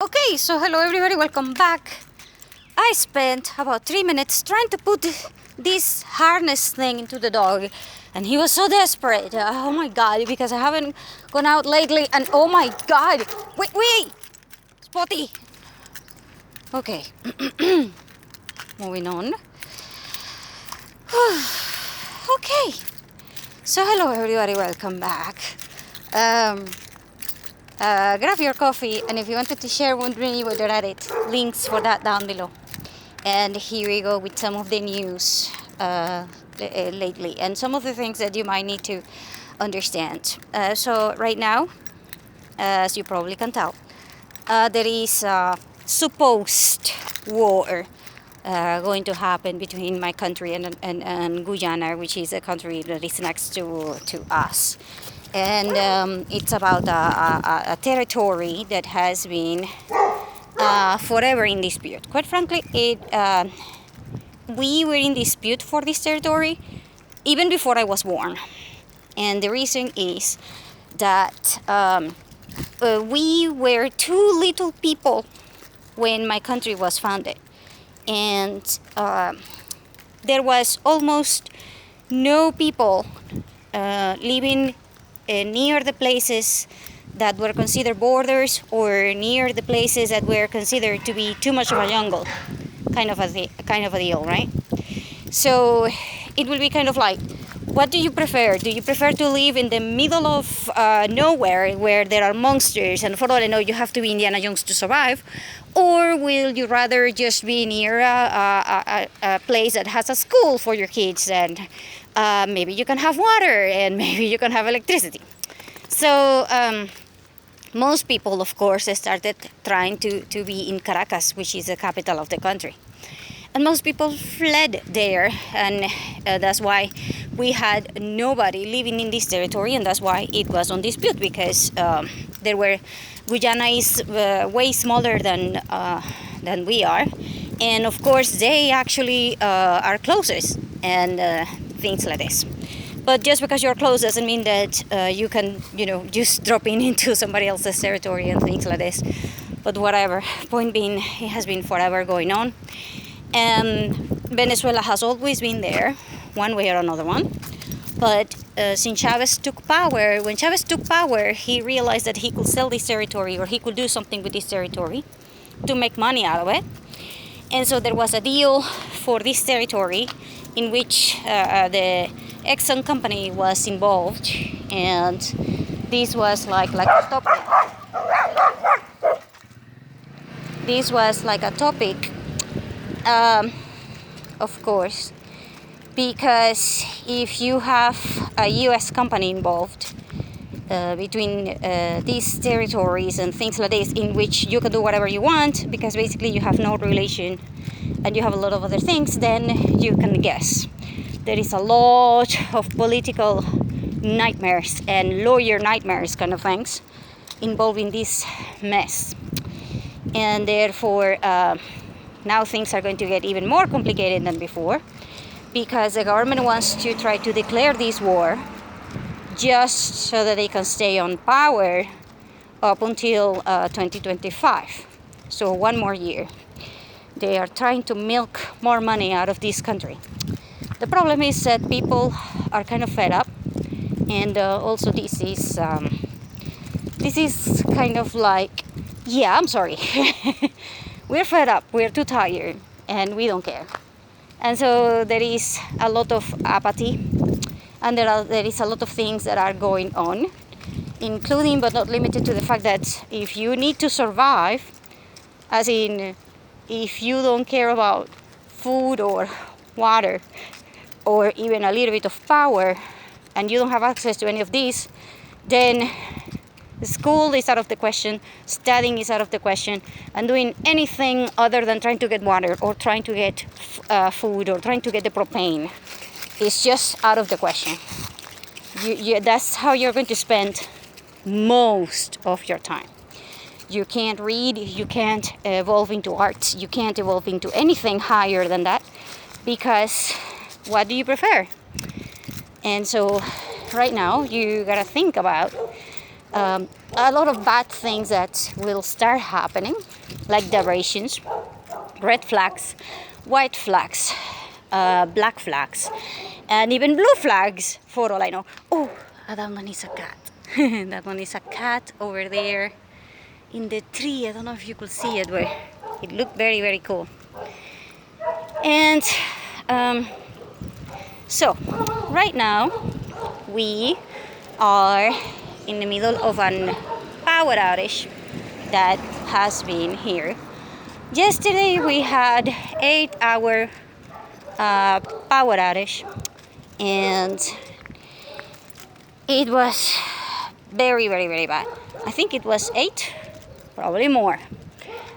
Okay, so hello everybody, welcome back. I spent about 3 minutes trying to put this harness thing into the dog, and he was so desperate. Oh my god, because I haven't gone out lately, and oh my god, wait, Spotty. Okay, moving on. Okay, so hello everybody, welcome back. Grab your coffee, and if you wanted to share with me what you're at it, links for that down below. And here we go with some of the news lately and some of the things that you might need to understand. So right now, as you probably can tell, there is a supposed war going to happen between my country and Guyana, which is a country that is next to us. And it's about a territory that has been forever in dispute. Quite frankly, we were in dispute for this territory even before I was born. And the reason is that we were too little people when my country was founded. And there was almost no people living near the places that were considered borders or near the places that were considered to be too much of a jungle, kind of a deal, right? So it will be kind of like, what do you prefer? Do you prefer to live in the middle of nowhere where there are monsters and for all I know you have to be Indiana Jones to survive? Or will you rather just be near a place that has a school for your kids and maybe you can have water and maybe you can have electricity? So most people, of course, started trying to be in Caracas, which is the capital of the country. And most people fled there, and that's why we had nobody living in this territory, and that's why it was on dispute, because Guyana is way smaller than we are, and of course they actually are closest, and things like this. But just because you're close doesn't mean that you can, just drop into somebody else's territory and things like this. But whatever, point being, it has been forever going on. And Venezuela has always been there, one way or another one. But since Chavez took power, when Chavez took power, he realized that he could sell this territory, or he could do something with this territory to make money out of it. And so there was a deal for this territory in which the Exxon company was involved, and this was like a topic. This was like a topic, of course, because if you have a U.S. company involved between these territories and things like this, in which you can do whatever you want, because basically you have no relation and you have a lot of other things, then you can guess. There is a lot of political nightmares and lawyer nightmares kind of things involved in this mess. And therefore, now things are going to get even more complicated than before, because the government wants to try to declare this war just so that they can stay on power up until 2025. So one more year. They are trying to milk more money out of this country. The problem is that people are kind of fed up, and also this is kind of like, yeah, I'm sorry. We're fed up, we're too tired, and we don't care. And so there is a lot of apathy, and there is a lot of things that are going on, including but not limited to the fact that if you need to survive, as in if you don't care about food or water or even a little bit of power, and you don't have access to any of these, then school is out of the question, studying is out of the question, and doing anything other than trying to get water or trying to get food or trying to get the propane is just out of the question. That's how you're going to spend most of your time. You can't read, you can't evolve into art, you can't evolve into anything higher than that, because what do you prefer? And so right now you gotta think about a lot of bad things that will start happening, like diversions, red flags, white flags, black flags, and even blue flags, for all I know. Oh, that one is a cat. That one is a cat over there in the tree. I don't know if you could see it, but it looked very, very cool. And so, right now, we are in the middle of an power outage that has been here. Yesterday we had 8-hour power outage, and it was very, very, very bad. I think it was 8, probably more,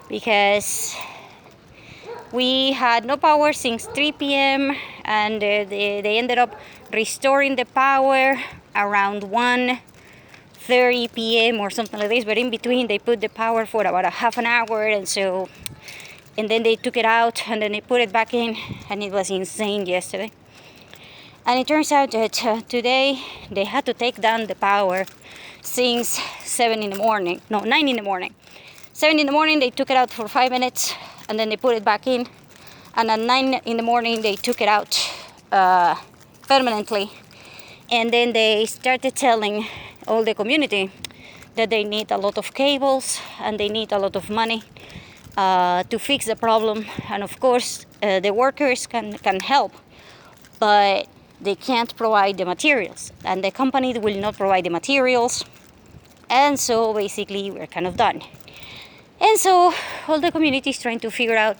because we had no power since 3 p.m. and they ended up restoring the power around 1:30 p.m. or something like this, but in between they put the power for about a half an hour, and then they took it out and then they put it back in, and it was insane yesterday. And it turns out that today they had to take down the power since 9 in the morning. 7 in the morning they took it out for 5 minutes, and then they put it back in, and at 9 in the morning they took it out permanently. And then they started telling all the community that they need a lot of cables and they need a lot of money to fix the problem. And of course the workers can help, but they can't provide the materials, and the company will not provide the materials, and so basically we're kind of done. And so all the community is trying to figure out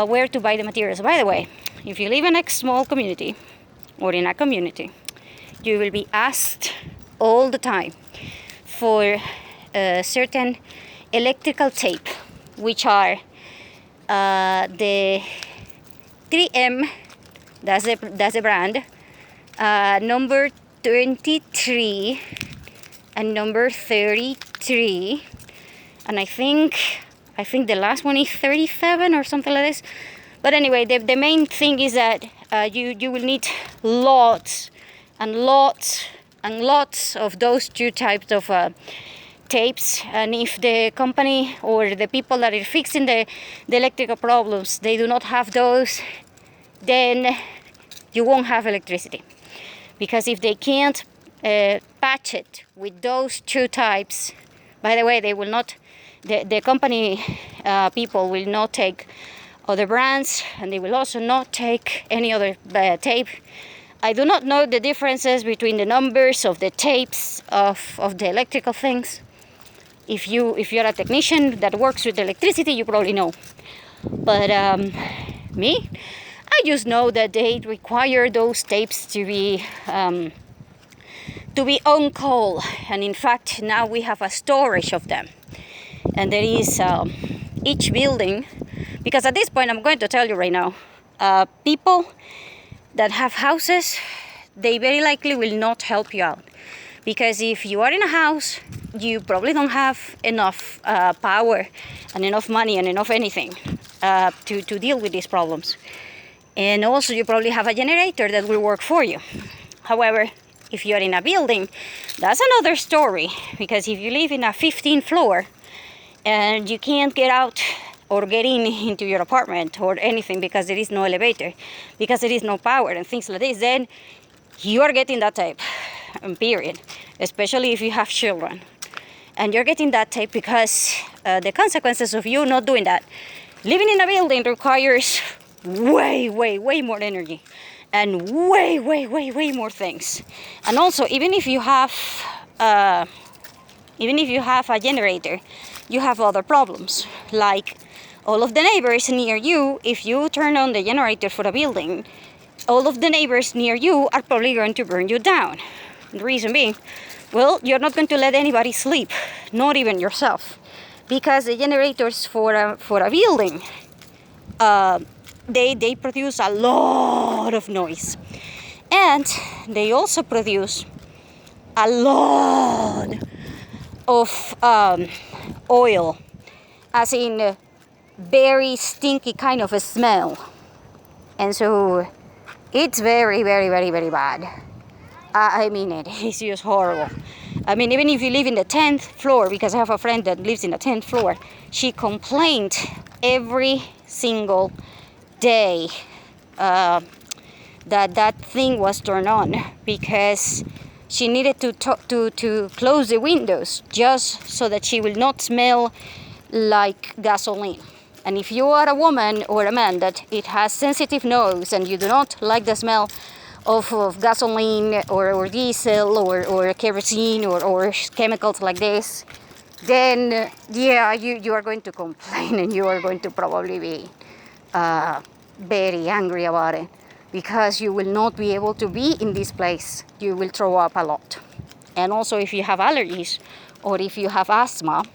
where to buy the materials. By the way, if you live in a small community or in a community, you will be asked all the time for certain electrical tape, which are the 3M, that's the brand, number 23 and number 33, and I think the last one is 37 or something like this. But anyway, the main thing is that you will need lots and lots and lots of those two types of tapes. And if the company or the people that are fixing the electrical problems, they do not have those, then you won't have electricity. Because if they can't patch it with those two types, by the way, they will not, the company people will not take other brands, and they will also not take any other tape. I do not know the differences between the numbers of the tapes of the electrical things. If you're a technician that works with electricity, you probably know. But me, I just know that they require those tapes to be on call, and in fact now we have a storage of them, and there is each building, because at this point I'm going to tell you right now, people that have houses, they very likely will not help you out, because if you are in a house, you probably don't have enough power and enough money and enough anything to deal with these problems. And also you probably have a generator that will work for you. However, if you're in a building, that's another story, because if you live in a 15th floor and you can't get out or get into your apartment or anything because there is no elevator, because there is no power and things like this, then you are getting that type, period. Especially if you have children. And you're getting that type because the consequences of you not doing that. Living in a building requires way more energy and way more things. And also, even if you have a generator, you have other problems, like all of the neighbors near you. If you turn on the generator for a building, all of the neighbors near you are probably going to burn you down. The reason being, well, you're not going to let anybody sleep, not even yourself, because the generators for a building, they produce a lot of noise, and they also produce a lot of oil, as in very stinky kind of a smell, and so it's very bad. I mean, it's just horrible. I mean, even if you live in the 10th floor, because I have a friend that lives in the 10th floor, she complained every single day that thing was turned on, because she needed to close the windows just so that she will not smell like gasoline. And if you are a woman or a man that it has sensitive nose and you do not like the smell of gasoline or diesel or kerosene or chemicals like this, then yeah, you are going to complain, and you are going to probably be very angry about it, because you will not be able to be in this place. You will throw up a lot. And also, if you have allergies, or if you have asthma,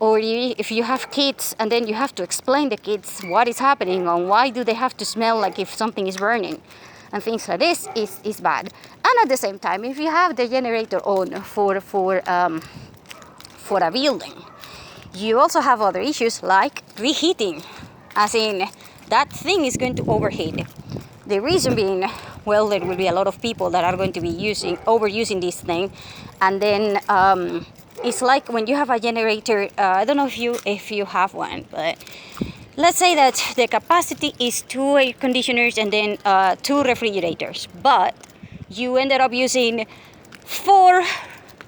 or if you have kids and then you have to explain the kids what is happening and why do they have to smell like if something is burning and things like this, is bad. And at the same time, if you have the generator on for a building, you also have other issues like reheating, as in that thing is going to overheat. The reason being, well, there will be a lot of people that are going to be overusing this thing, and then it's like when you have a generator. I don't know if you have one, but let's say that the capacity is 2 air conditioners and then 2 refrigerators, but you ended up using 4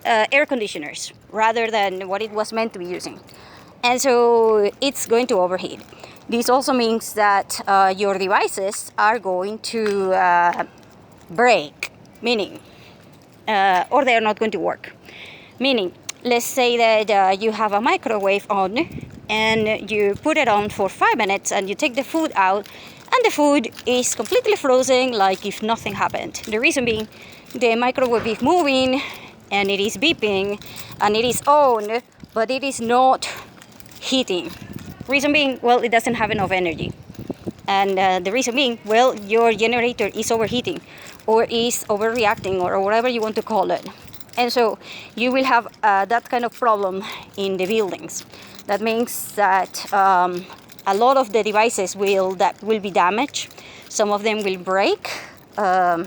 air conditioners rather than what it was meant to be using, and so it's going to overheat. This also means that your devices are going to break, meaning, or they are not going to work. Meaning, let's say that you have a microwave on and you put it on for 5 minutes and you take the food out and the food is completely frozen, like if nothing happened. The reason being, the microwave is moving and it is beeping and it is on, but it is not heating. Reason being, well, it doesn't have enough energy. And the reason being, well, your generator is overheating or is overreacting or whatever you want to call it. And so you will have that kind of problem in the buildings. That means that a lot of the devices will be damaged. Some of them will break. The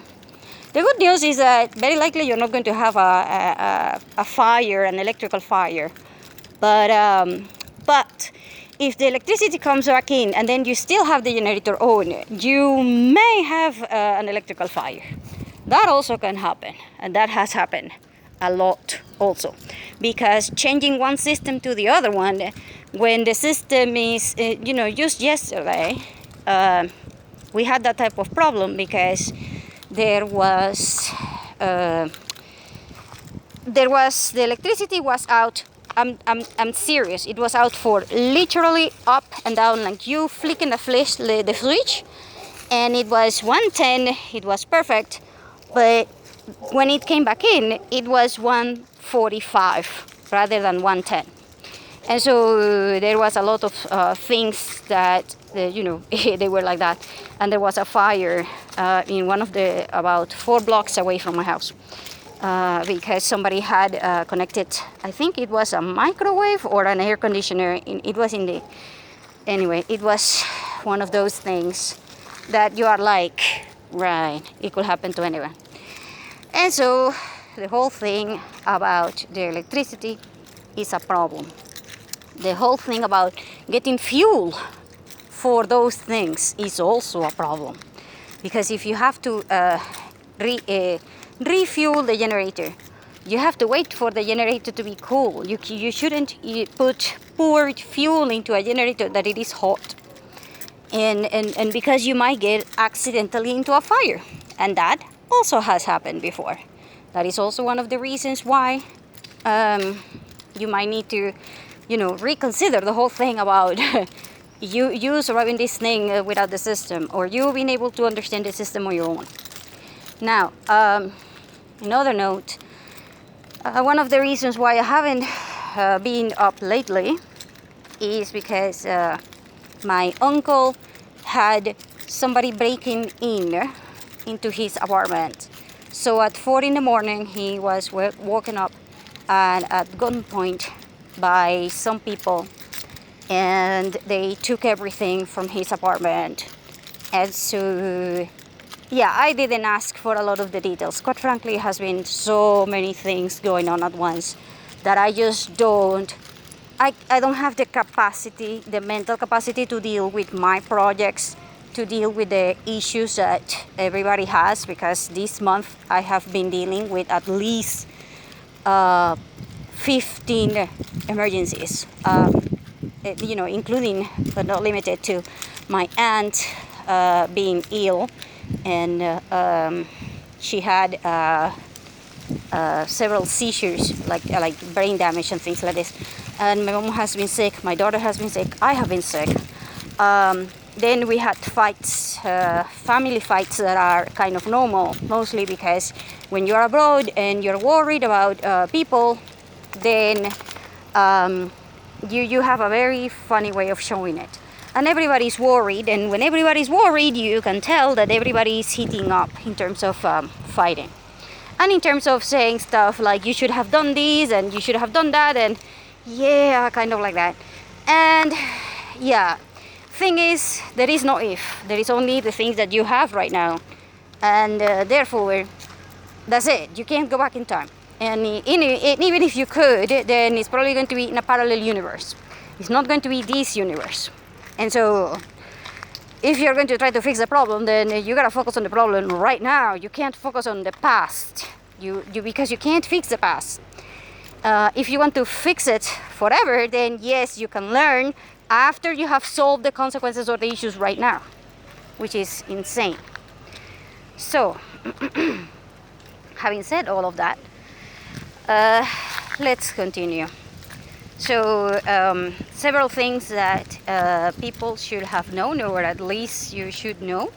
good news is that very likely you're not going to have a fire, an electrical fire. But if the electricity comes back in and then you still have the generator on, you may have an electrical fire. That also can happen, and that has happened a lot also, because changing one system to the other one, when the system is used yesterday, we had that type of problem because the electricity was out. I'm serious. It was out for literally up and down, like you flicking the switch, and it was 110. It was perfect, but when it came back in, it was 145 rather than 110. And so there was a lot of things that they were like that. And there was a fire in one of the about 4 blocks away from my house. Because somebody had connected, I think it was a microwave or an air conditioner. It was one of those things that you are like, right, it could happen to anyone. And so the whole thing about the electricity is a problem. The whole thing about getting fuel for those things is also a problem. Because if you have to refuel the generator, you have to wait for the generator to be cool. You shouldn't pour fuel into a generator that it is hot, and because you might get accidentally into a fire, and that also has happened before. That is also one of the reasons why you might need to reconsider the whole thing about you surviving this thing without the system, or you being able to understand the system on your own. Now, another note, one of the reasons why I haven't been up lately is because my uncle had somebody breaking into his apartment. So at 4 in the morning, he was woken up and at gunpoint by some people, and they took everything from his apartment. And so yeah, I didn't ask for a lot of the details. Quite frankly, it has been so many things going on at once that I just don't. I don't have the capacity, the mental capacity to deal with my projects, to deal with the issues that everybody has, because this month I have been dealing with at least 15 emergencies, including but not limited to my aunt being ill, and she had several seizures, like brain damage and things like this. And my mom has been sick, my daughter has been sick, I have been sick. Then we had fights, family fights that are kind of normal, mostly because when you're abroad and you're worried about people, then you have a very funny way of showing it. And everybody's worried, and when everybody's worried, you can tell that everybody is heating up in terms of fighting. And in terms of saying stuff like, you should have done this and you should have done that, and yeah, kind of like that. And yeah, thing is, there is no if. There is only the things that you have right now. And therefore, that's it. You can't go back in time. And even if you could, then it's probably going to be in a parallel universe. It's not going to be this universe. And so, if you're going to try to fix the problem, then you gotta focus on the problem right now. You can't focus on the past. Because you can't fix the past. If you want to fix it forever, then yes, you can learn after you have solved the consequences or the issues right now, which is insane. So, having said all of that, let's continue. So, several things that people should have known, or at least you should know.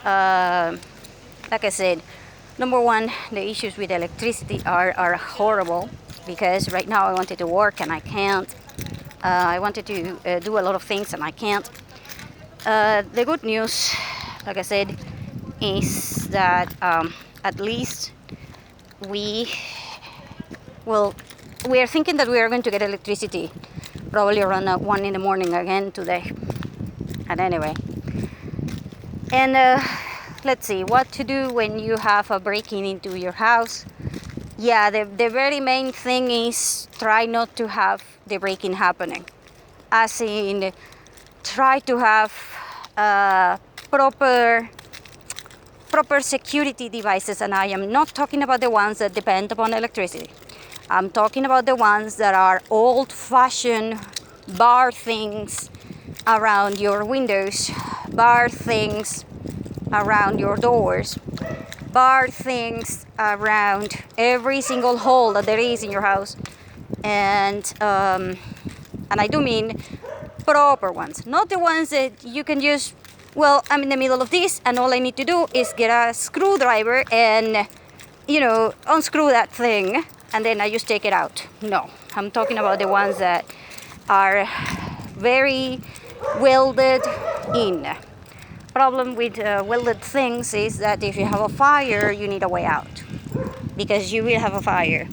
Like I said, number one, the issues with electricity are horrible, because right now I wanted to work and I can't. I wanted to do a lot of things and I can't. The good news, like I said, is that at least we are thinking that we are going to get electricity probably around 1 in the morning again today. And anyway, and let's see what to do when you have a break-in into your house. Yeah, the very main thing is try not to have the break-in happening. As in, try to have proper security devices, and I am not talking about the ones that depend upon electricity. I'm talking about the ones that are old-fashioned bar things around your windows, bar things around your doors, bar things around every single hole that there is in your house, and I do mean proper ones, not the ones that you can just, well, I'm in the middle of this and all I need to do is get a screwdriver and unscrew that thing and then I just take it out. No, I'm talking about the ones that are very welded in. Problem with welded things is that if you have a fire, you need a way out, because you will have a fire.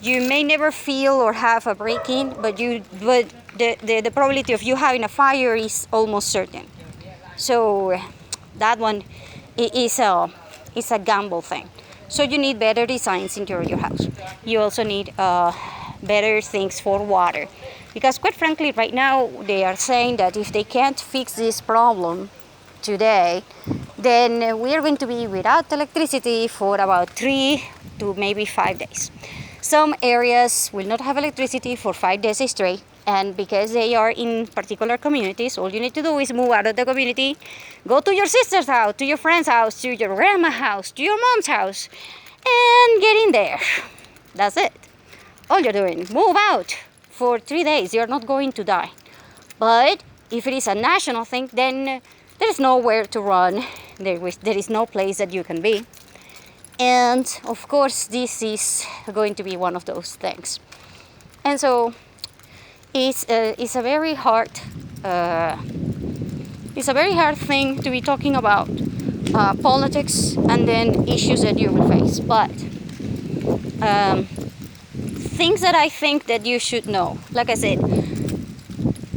You may never feel or have a break-in, but the probability of you having a fire is almost certain. So that one is a gamble thing. So you need better designs into your house. You also need better things for water, because quite frankly, right now they are saying that if they can't fix this problem today, then we are going to be without electricity for about 3 to maybe 5 days. Some areas will not have electricity for 5 days straight, and because they are in particular communities, all you need to do is move out of the community, go to your sister's house, to your friend's house, to your grandma's house, to your mom's house, and get in there. That's it. All you're doing, move out for 3 days. You're not going to die. But if it is a national thing, then there is nowhere to run. There is no place that you can be. And of course, this is going to be one of those things. And so it's a very hard thing to be talking about politics and then issues that you will face. But things that I think that you should know, like I said,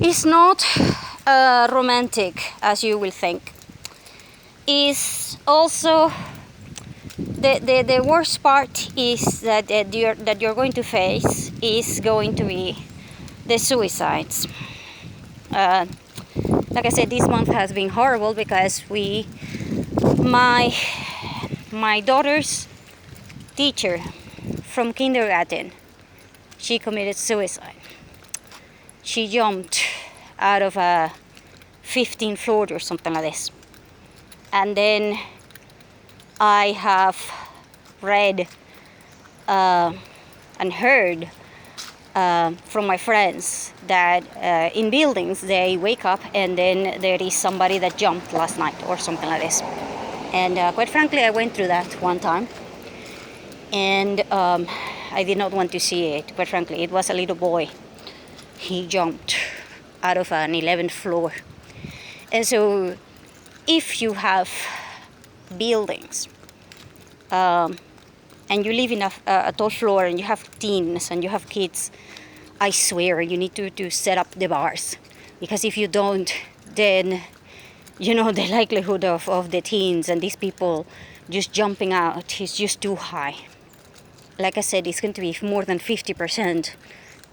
it's not romantic as you will think. is also the worst part is that you're going to face is going to be the suicides. Uh, like I said, this month has been horrible because my daughter's teacher from kindergarten, she committed suicide. She jumped out of a 15th floor or something like this. And then I have read and heard from my friends that in buildings they wake up and then there is somebody that jumped last night or something like this. And quite frankly, I went through that one time, and I did not want to see it. Quite frankly, it was a little boy. He jumped out of an 11th floor. And so if you have buildings and you live in a tall floor and you have teens and you have kids, I swear you need to set up the bars, because if you don't, then the likelihood of the teens and these people just jumping out is just too high. Like I said, it's going to be more than 50%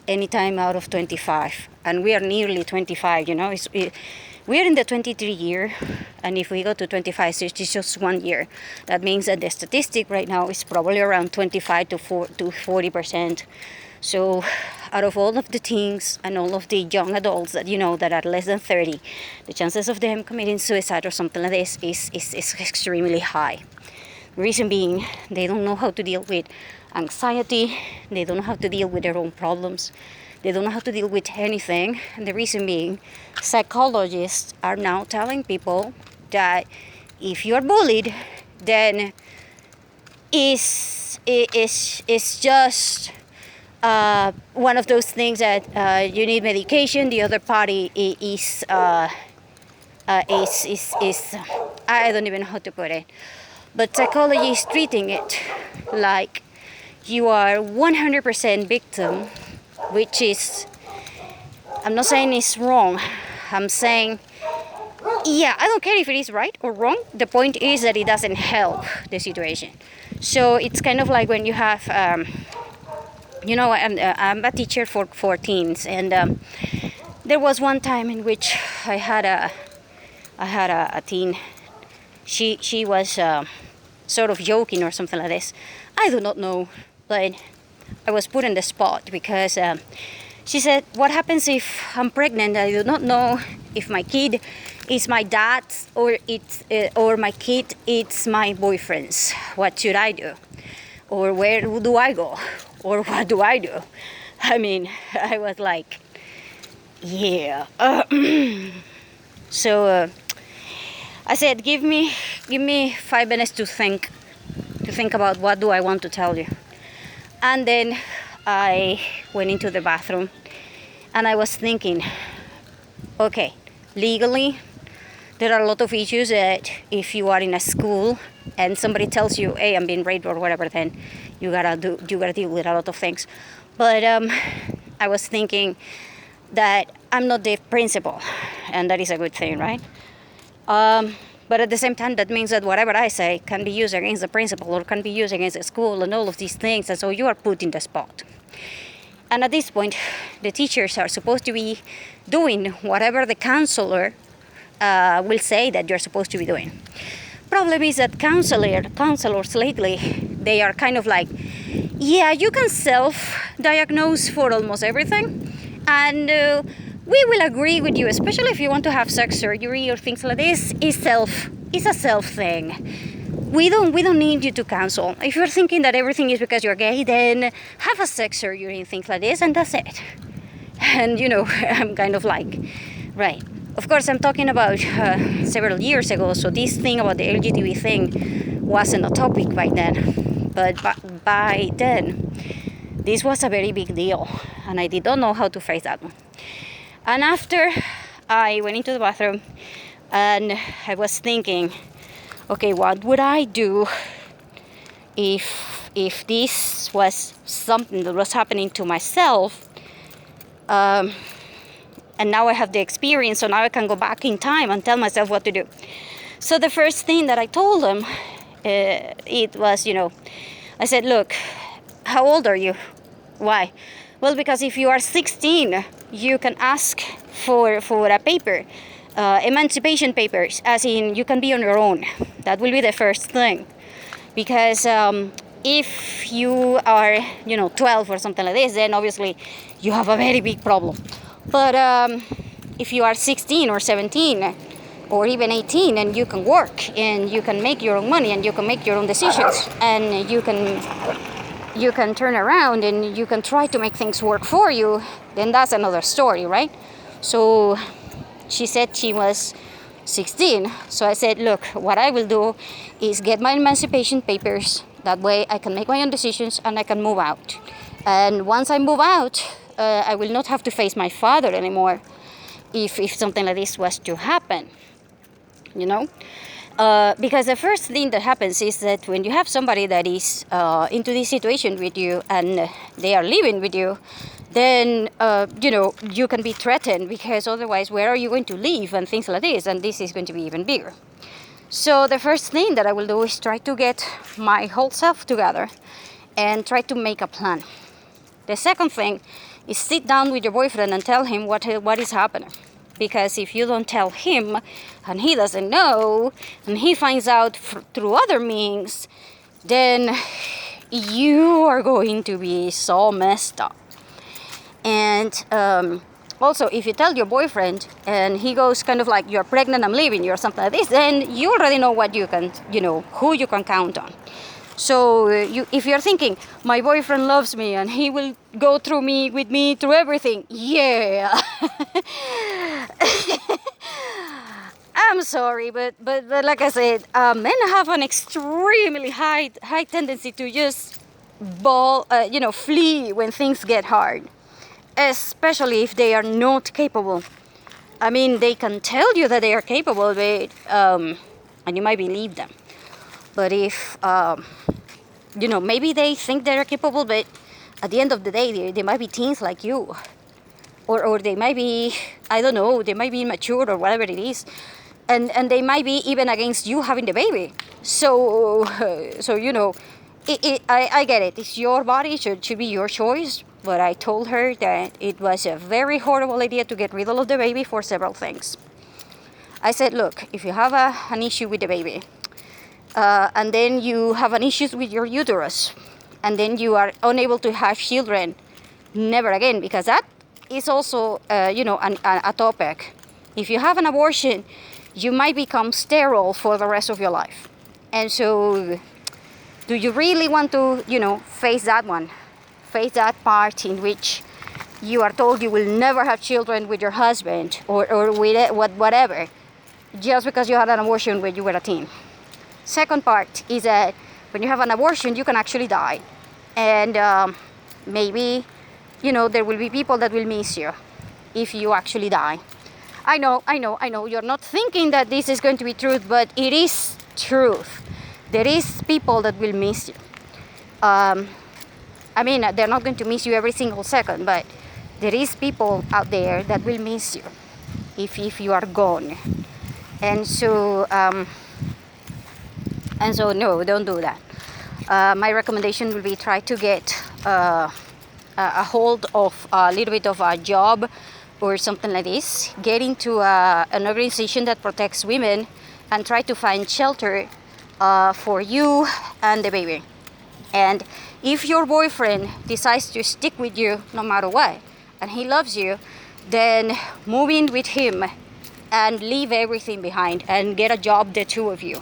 anytime out of 25, and we are nearly 25. We are in the 23 year, and if we go to 25, so it's just 1 year. That means that the statistic right now is probably around 25 to 40%. So out of all of the teens and all of the young adults that that are less than 30, the chances of them committing suicide or something like this is extremely high. The reason being, they don't know how to deal with anxiety, they don't know how to deal with their own problems, they don't know how to deal with anything. And the reason being, psychologists are now telling people that if you're bullied, then it's just one of those things that you need medication. The other party is I don't even know how to put it, but psychology is treating it like you are 100% victim, which is, I'm not saying it's wrong. I'm saying, yeah, I don't care if it is right or wrong. The point is that it doesn't help the situation. So it's kind of like when you have, I'm a teacher for teens, and there was one time in which I had a teen. She was sort of joking or something like this. I do not know, but I was put on the spot because she said, "What happens if I'm pregnant? I do not know if my kid is my dad's or my kid it's my boyfriend's. What should I do? Or where do I go? Or what do I do?" I mean, I was like, yeah. So I said, give me 5 minutes to think about what do I want to tell you. And then I went into the bathroom and I was thinking, okay, legally, there are a lot of issues that if you are in a school and somebody tells you, hey, I'm being raped or whatever, then you gotta deal with a lot of things. But I was thinking that I'm not the principal, and that is a good thing, right? But at the same time, that means that whatever I say can be used against the principal or can be used against the school and all of these things, and so you are put in the spot. And at this point, the teachers are supposed to be doing whatever the counselor will say that you're supposed to be doing. Problem is that counselors lately, they are kind of like, yeah, you can self-diagnose for almost everything, and we will agree with you, especially if you want to have sex surgery or things like this. It's a self thing. We don't need you to counsel. If you're thinking that everything is because you're gay, then have a sex surgery and things like this, and that's it. And I'm kind of like, right. Of course, I'm talking about several years ago, so this thing about the LGBT thing wasn't a topic by then. But by then, this was a very big deal, and I did not know how to face that one. And after I went into the bathroom and I was thinking, okay, what would I do if this was something that was happening to myself, and now I have the experience, so now I can go back in time and tell myself what to do. So the first thing that I told him, it was, I said, look, how old are you? Why? Well, because if you are 16, you can ask for a paper, emancipation papers, as in you can be on your own. That will be the first thing. Because if you are, 12 or something like this, then obviously you have a very big problem. But if you are 16 or 17 or even 18 and you can work and you can make your own money and you can make your own decisions and you can turn around and you can try to make things work for you, then that's another story, right? So she said she was 16. So I said, look, what I will do is get my emancipation papers. That way I can make my own decisions and I can move out. And once I move out, I will not have to face my father anymore if something like this was to happen, because the first thing that happens is that when you have somebody that is into this situation with you and they are living with you, then you can be threatened, because otherwise where are you going to live and things like this, and this is going to be even bigger. So the first thing that I will do is try to get my whole self together and try to make a plan. The second thing is sit down with your boyfriend and tell him what is happening. Because if you don't tell him and he doesn't know and he finds out through other means, then you are going to be so messed up. And also, if you tell your boyfriend and he goes kind of like, you're pregnant, I'm leaving you, or something like this, then you already know what you can, who you can count on. So if you're thinking, my boyfriend loves me and he will go with me through everything, yeah. I'm sorry, but like I said, men have an extremely high tendency to just flee when things get hard, especially if they are not capable. I mean, they can tell you that they are capable, but and you might believe them. But if maybe they think they're capable, but at the end of the day, they might be teens like you. Or they might be, I don't know, they might be immature or whatever it is. And they might be even against you having the baby. So I get it. It's your body, should be your choice. But I told her that it was a very horrible idea to get rid of the baby for several things. I said, look, if you have an issue with the baby, and then you have an issue with your uterus, and then you are unable to have children, never again, because that is also, a topic. If you have an abortion, you might become sterile for the rest of your life. And so, do you really want to, face that one? Face that part in which you are told you will never have children with your husband or with whatever, just because you had an abortion when you were a teen. Second part is that when you have an abortion, you can actually die. And maybe, there will be people that will miss you if you actually die. I know, you're not thinking that this is going to be truth, but it is truth. There is people that will miss you. They're not going to miss you every single second, but there is people out there that will miss you if you are gone. And so no, don't do that. My recommendation will be try to get a hold of a little bit of a job or something like this. Get into an organization that protects women and try to find shelter for you and the baby. And if your boyfriend decides to stick with you no matter what, and he loves you, then move in with him and leave everything behind and get a job, the two of you.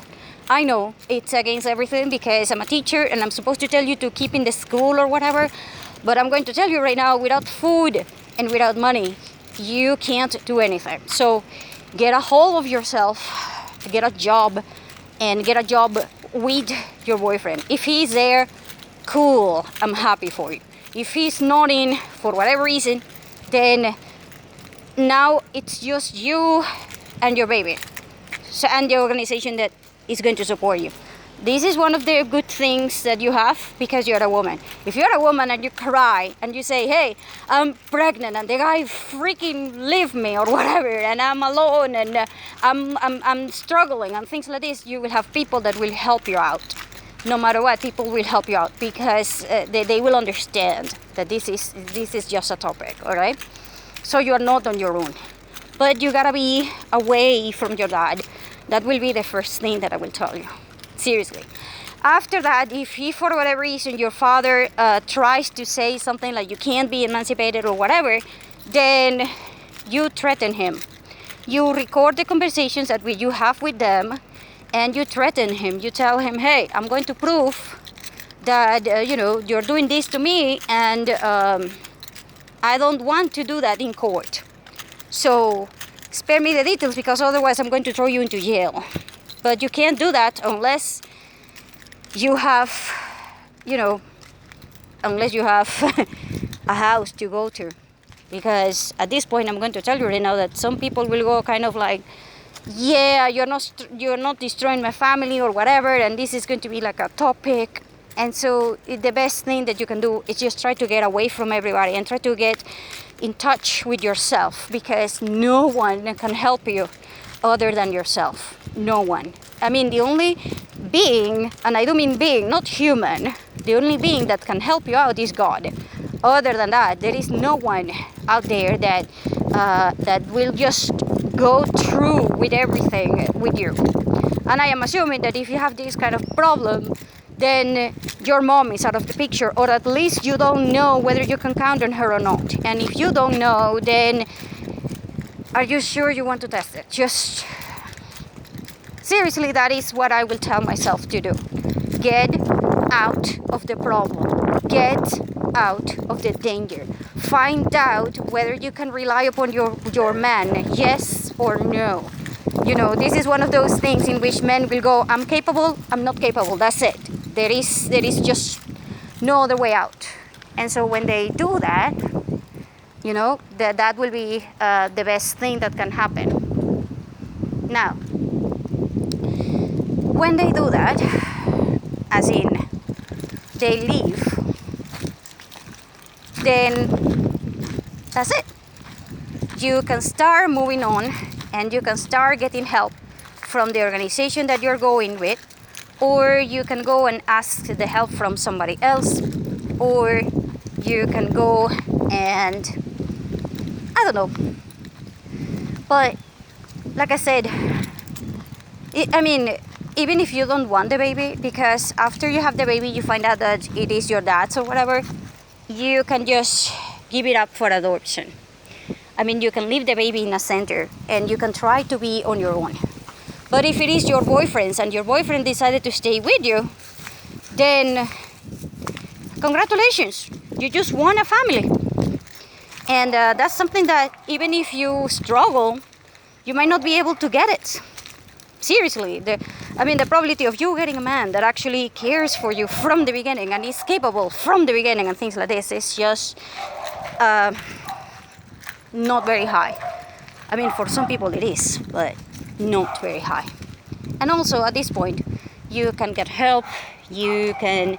I know it's against everything because I'm a teacher and I'm supposed to tell you to keep in the school or whatever, but I'm going to tell you right now, without food and without money, you can't do anything. So get a hold of yourself, get a job, and get a job with your boyfriend. If he's there, cool, I'm happy for you. If he's not in for whatever reason, then now it's just you and your baby, and the organization that is going to support you. This is one of the good things that you have because you're a woman. If you're a woman and you cry and you say, hey, I'm pregnant and the guy freaking leave me or whatever, and I'm alone and I'm struggling and things like this, you will have people that will help you out. No matter what, people will help you out because they will understand that this is just a topic, all right? So you are not on your own. But you gotta be away from your dad. That will be the first thing that I will tell you. Seriously. After that, if he, for whatever reason, your father tries to say something like you can't be emancipated or whatever, then you threaten him. You record the conversations that you have with them, and you threaten him. You tell him, hey, I'm going to prove that, you're doing this to me, and I don't want to do that in court. So spare me the details because otherwise I'm going to throw you into jail. But you can't do that unless you have, unless you have a house to go to. Because at this point, I'm going to tell you right now that some people will go kind of like, yeah, you're not destroying my family or whatever, and this is going to be like a topic. And so the best thing that you can do is just try to get away from everybody and try to get in touch with yourself, because no one can help you other than yourself. No one. I mean, the only being, and I don't mean being, not human, the only being that can help you out is God. Other than that, there is no one out there that that will just go through with everything with you. And I am assuming that if you have this kind of problem, then your mom is out of the picture, or at least you don't know whether you can count on her or not. And if you don't know, then are you sure you want to test it? Just seriously, that is what I will tell myself to do. Get out of the problem. Get out of the danger. Find out whether you can rely upon your man, yes or no. This is one of those things in which men will go, I'm capable, I'm not capable, that's it. There is just no other way out. And so when they do that, that will be the best thing that can happen. Now, when they do that, as in they leave, then that's it. You can start moving on and you can start getting help from the organization that you're going with, or you can go and ask the help from somebody else, or you can go and I don't know. But like I said, even if you don't want the baby, because after you have the baby you find out that it is your dad's or whatever, you can just give it up for adoption. You can leave the baby in a center and you can try to be on your own. But if it is your boyfriend's and your boyfriend decided to stay with you, then congratulations, you just won a family. And that's something that even if you struggle, you might not be able to get it. Seriously, the probability of you getting a man that actually cares for you from the beginning and is capable from the beginning and things like this is just not very high. For some people it is, but not very high. And also at this point, you can get help, you can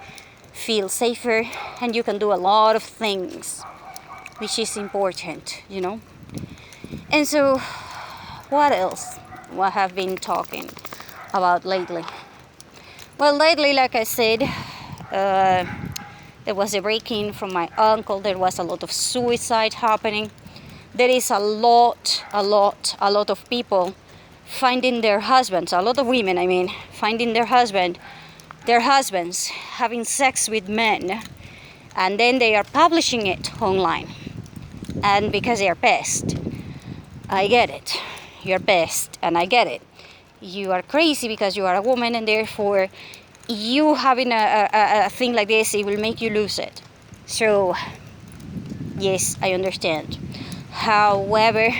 feel safer, and you can do a lot of things, which is important, And so, what else? What have been talking about lately? Well, lately, like I said, there was a break-in from my uncle. There was a lot of suicide happening. There is a lot of people finding their husbands, a lot of women, finding their husbands having sex with men, and then they are publishing it online. And because they are pissed, I get it. You're pissed, and I get it. You are crazy because you are a woman, and therefore you having a thing like this, it will make you lose it. So, yes, I understand. However,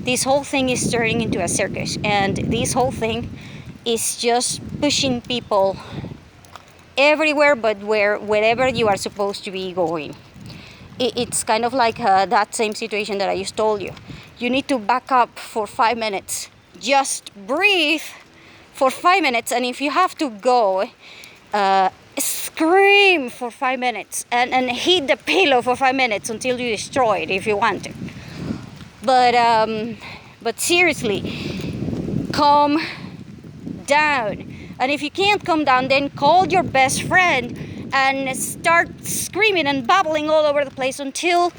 this whole thing is turning into a circus, and this whole thing is just pushing people everywhere but wherever you are supposed to be going. It's kind of like that same situation that I just told you. You need to back up for 5 minutes. Just breathe for 5 minutes, and if you have to go, scream for 5 minutes and hit the pillow for 5 minutes until you destroy it if you want to. But seriously, calm down. And if you can't calm down, then call your best friend and start screaming and babbling all over the place until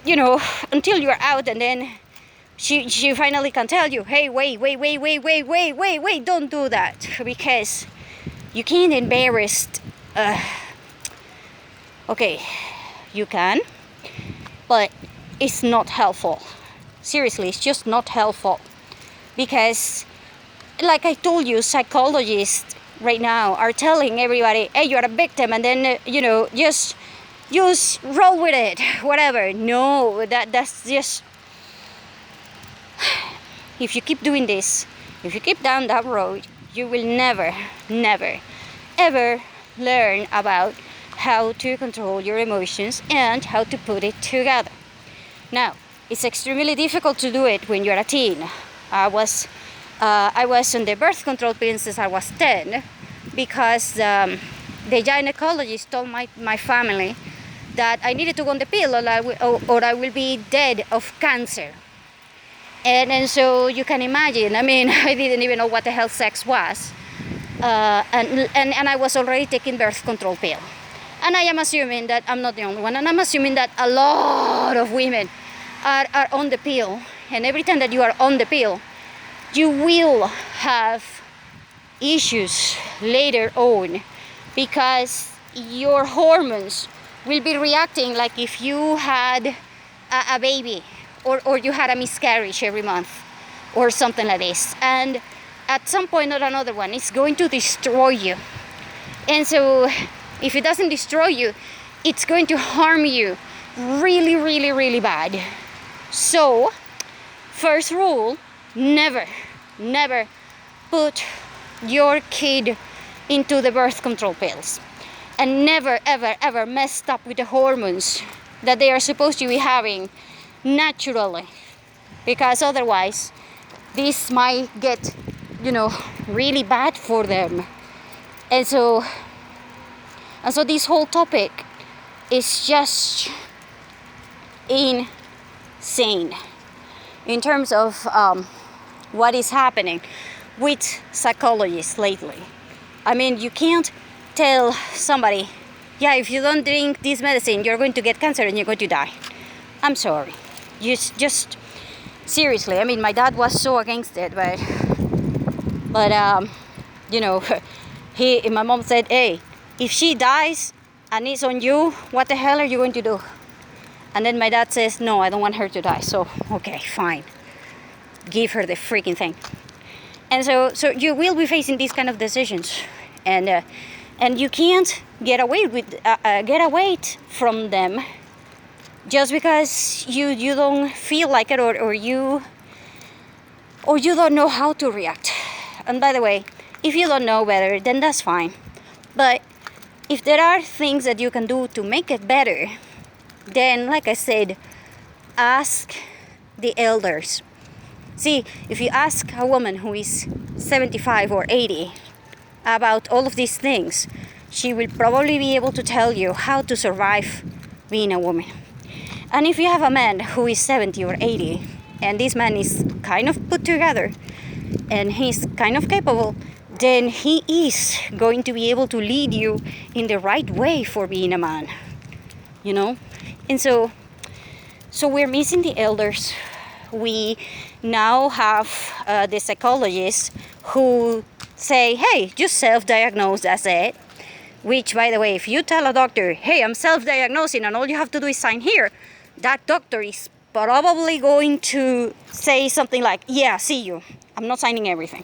you're out, and then she finally can tell you, hey, wait, don't do that, because you can't embarrass. Okay, you can, but it's not helpful. Seriously, it's just not helpful, because like I told you, psychologists right now are telling everybody, hey, you're a victim, and then just roll with it, whatever. No, that's just, if you keep doing this, if you keep down that road, you will never ever learn about how to control your emotions and how to put it together. Now, it's extremely difficult to do it when you're a teen. I was on the birth control pill since I was 10, because the gynecologist told my family that I needed to go on the pill or I will be dead of cancer. And so you can imagine, I mean, I didn't even know what the hell sex was. And I was already taking birth control pill. And I am assuming that I'm not the only one. And I'm assuming that a lot of women are on the pill. And every time that you are on the pill, you will have issues later on, because your hormones will be reacting like if you had a baby or you had a miscarriage every month or something like this. And at some point or another one, it's going to destroy you. And so if it doesn't destroy you, it's going to harm you really bad. So, first rule, never put your kid into the birth control pills. And never ever messed up with the hormones that they are supposed to be having naturally, because otherwise this might get really bad for them. And so this whole topic is just insane in terms of what is happening with psychologists lately. I mean, you can't tell somebody, yeah, if you don't drink this medicine, you're going to get cancer and you're going to die. I'm sorry. You just seriously. I mean, my dad was so against it, but my mom said, hey, if she dies and it's on you, what the hell are you going to do? And then my dad says, no, I don't want her to die. So, okay, fine. Give her the freaking thing. And so you will be facing these kind of decisions. And you can't get away from them just because you don't feel like it, or you don't know how to react. And by the way, if you don't know better, then that's fine. But if there are things that you can do to make it better, then, like I said, ask the elders. See, if you ask a woman who is 75 or 80 about all of these things, she will probably be able to tell you how to survive being a woman. And if you have a man who is 70 or 80, and this man is kind of put together, and he's kind of capable, then he is going to be able to lead you in the right way for being a man, And so we're missing the elders. We now have the psychologists who say, hey, just self-diagnose, that's it. Which, by the way, if you tell a doctor, hey, I'm self-diagnosing and all you have to do is sign here, that doctor is probably going to say something like, yeah, see you, I'm not signing everything,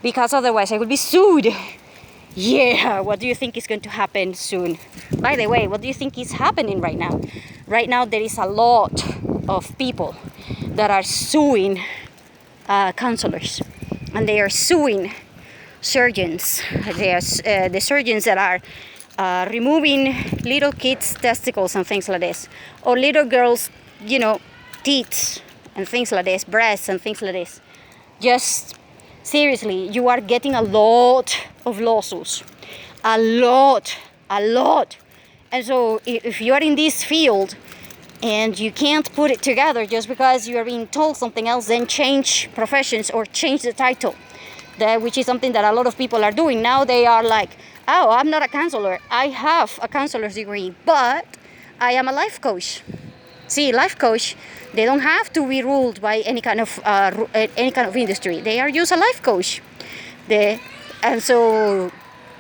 because otherwise I will be sued. Yeah, what do you think is going to happen soon? By the way, what do you think is happening right now? Right now there is a lot of people that are suing counselors, and they are suing surgeons. They are the surgeons that are removing little kids' testicles and things like this, or little girls' teeth and things like this, breasts and things like this, just seriously, you are getting a lot of lawsuits. A lot. And so if you are in this field and you can't put it together just because you are being told something else, then change professions or change the title. Which is something that a lot of people are doing. Now they are like, oh, I'm not a counselor. I have a counselor's degree, but I am a life coach. See, life coach, they don't have to be ruled by any kind of industry. They are just a life coach. And so,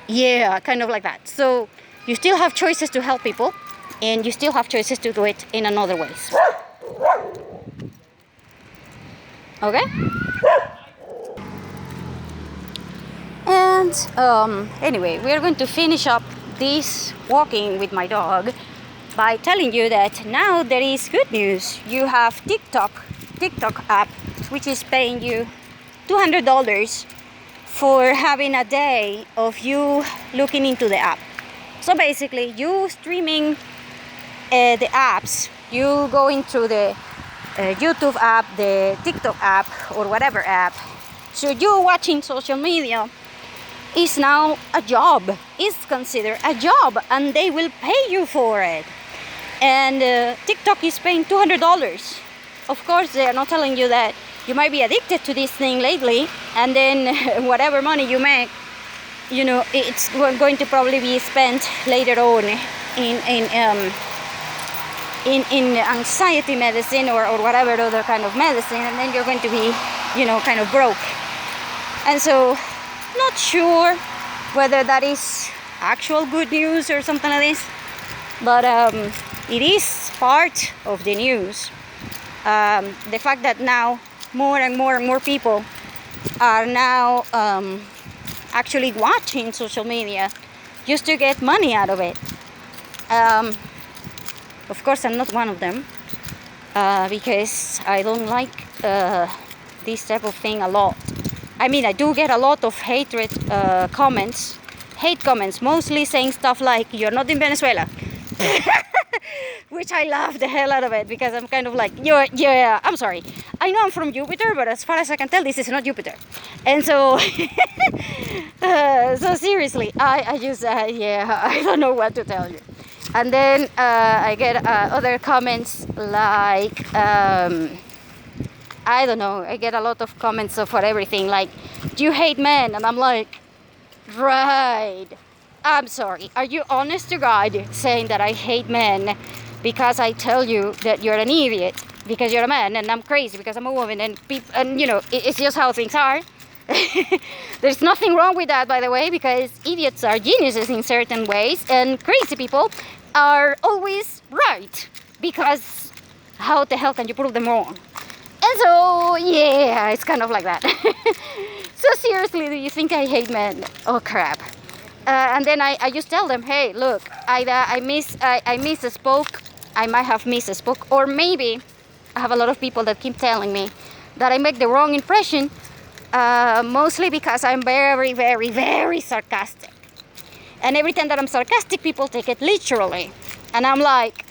yeah, kind of like that. So you still have choices to help people, and you still have choices to do it in another ways. Okay? And anyway, we are going to finish up this walking with my dog by telling you that now there is good news. You have TikTok app, which is paying you $200 for having a day of you looking into the app. So basically, you streaming the apps, you go into the YouTube app, the TikTok app, or whatever app. So you watching social media is now a job, is considered a job, and they will pay you for it. And TikTok is paying $200. Of course, they are not telling you that you might be addicted to this thing lately, and then whatever money you make, you know, it's going to probably be spent later on in anxiety medicine or whatever other kind of medicine, and then you're going to be, you know, kind of broke. And so, not sure whether that is actual good news or something like this, but it is part of the news. The fact that now more and more people are now actually watching social media just to get money out of it. Of course, I'm not one of them because I don't like this type of thing a lot. I mean, I do get a lot of hate comments, mostly saying stuff like, "You're not in Venezuela," which I laugh the hell out of it because I'm kind of like, yeah, I'm sorry. I know I'm from Jupiter, but as far as I can tell, this is not Jupiter. And so, so seriously, I just, I don't know what to tell you. And then I get other comments like, I don't know, I get a lot of comments for everything, like, "Do you hate men?" And I'm like, right, I'm sorry, are you honest to God saying that I hate men because I tell you that you're an idiot because you're a man, and I'm crazy because I'm a woman, and you know, it's just how things are? There's nothing wrong with that, by the way, because idiots are geniuses in certain ways, and crazy people are always right, because how the hell can you prove them wrong? And so, yeah, it's kind of like that. So seriously, do you think I hate men? Oh crap. And then I just tell them, hey, look, either I misspoke, I might have misspoke, or maybe I have a lot of people that keep telling me that I make the wrong impression, mostly because I'm very, very, very sarcastic. And every time that I'm sarcastic, people take it literally. And I'm like,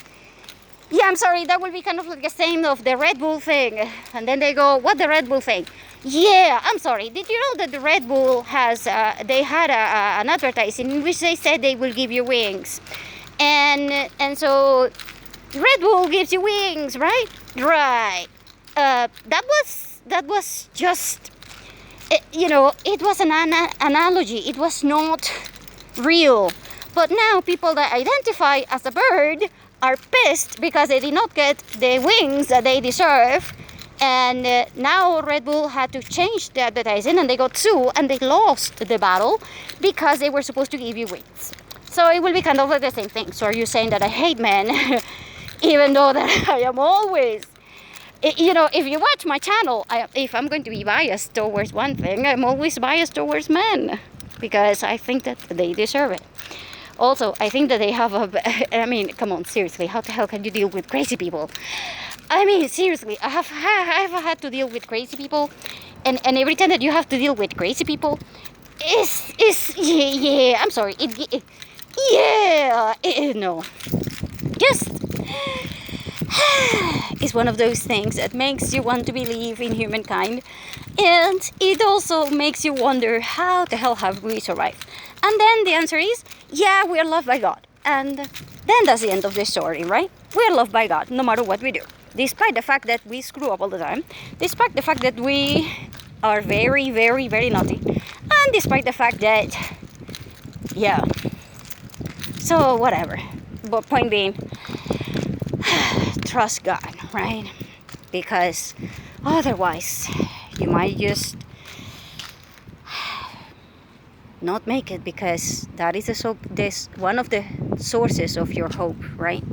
yeah, I'm sorry, that will be kind of like the same of the Red Bull thing. And then they go, what, the Red Bull thing? Yeah, I'm sorry, did you know that the Red Bull has, they had an advertising in which they said they will give you wings. And so Red Bull gives you wings, right? Right. That was just, you know, it was an analogy. It was not real. But now people that identify as a bird are pissed because they did not get the wings that they deserve. And now Red Bull had to change the advertising, and they got sued, and they lost the battle because they were supposed to give you wings. So it will be kind of like the same thing. So are you saying that I hate men, even though that I am always, you know, if you watch my channel, if I'm going to be biased towards one thing, I'm always biased towards men because I think that they deserve it. Also, I think that they have I mean, come on, seriously, how the hell can you deal with crazy people? I mean, seriously, I have had to deal with crazy people, and every time that you have to deal with crazy people, yeah, I'm sorry, no, just, is one of those things that makes you want to believe in humankind, and it also makes you wonder how the hell have we survived. And then the answer is, yeah, we are loved by God. And then that's the end of the story, right? We are loved by God no matter what we do, despite the fact that we screw up all the time, despite the fact that we are very, very, very naughty, and despite the fact that, yeah, so whatever. But point being, trust God, right? Because otherwise you might just not make it, because that is this one of the sources of your hope, right?